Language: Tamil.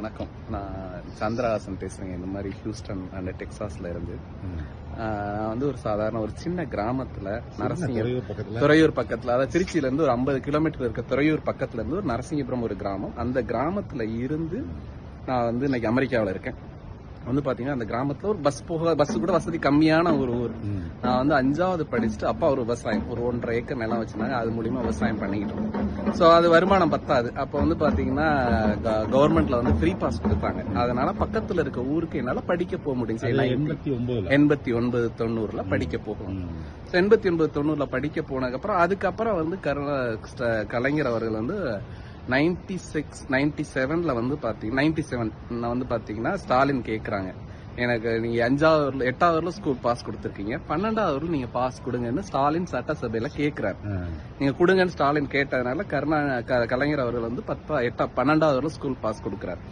வணக்கம். நான் சந்திரஹாசன் பேசுறேங்க. இந்த மாதிரி ஹியூஸ்டன் அண்ட் டெக்சாஸ்ல இருந்து. நான் வந்து ஒரு சாதாரண ஒரு சின்ன கிராமத்துல துறையூர் பக்கத்துல, அதாவது திருச்சியில இருந்து ஒரு 50 கிலோமீட்டர் இருக்க துறையூர் பக்கத்துல இருந்து ஒரு நரசிங்கபுரம் ஒரு கிராமம். அந்த கிராமத்துல இருந்து நான் வந்து இன்னைக்கு அமெரிக்காவில் இருக்கேன். வந்து பாத்தீங்கன்னா அந்த கிராமத்துல ஒரு பஸ் கூட வசதி கம்மியான ஒரு ஊர். நான் வந்து 5வது படிச்சுட்டு அப்பா ஒரு விவசாயம், ஒரு 1.5 ஏக்கர் நிலம் வச்சிருந்தாங்க. அது மூலியமா விவசாயம் பண்ணிக்கிட்டு இருக்கோம். ஸோ அது வருமானம் பத்தாது. அப்போ வந்து பாத்தீங்கன்னா கவர்மெண்ட்ல வந்து ஃப்ரீ பாஸ் கொடுத்தாங்க. அதனால பக்கத்துல இருக்க ஊருக்கு என்னால படிக்க போக முடியும். 89 90ல படிக்க போகும். 89 90ல படிக்க போனதுக்கப்புறம் அதுக்கப்புறம் வந்து கலைஞர் அவர்கள் வந்து 97ல வந்து பாத்தீங்கன்னா 97 வந்து பாத்தீங்கன்னா ஸ்டாலின் கேக்குறாங்க, எனக்கு நீங்க 8வது ஸ்கூல் பாஸ் கொடுத்திருக்கீங்க, 12வது நீங்க பாஸ் கொடுங்கன்னு ஸ்டாலின் சட்டசபையில கேக்குறாரு. நீங்க கொடுங்கன்னு ஸ்டாலின் கேட்டதுனால கலைஞர் அவர்கள் வந்து 12வது ஸ்கூல் பாஸ் கொடுக்கிறார்.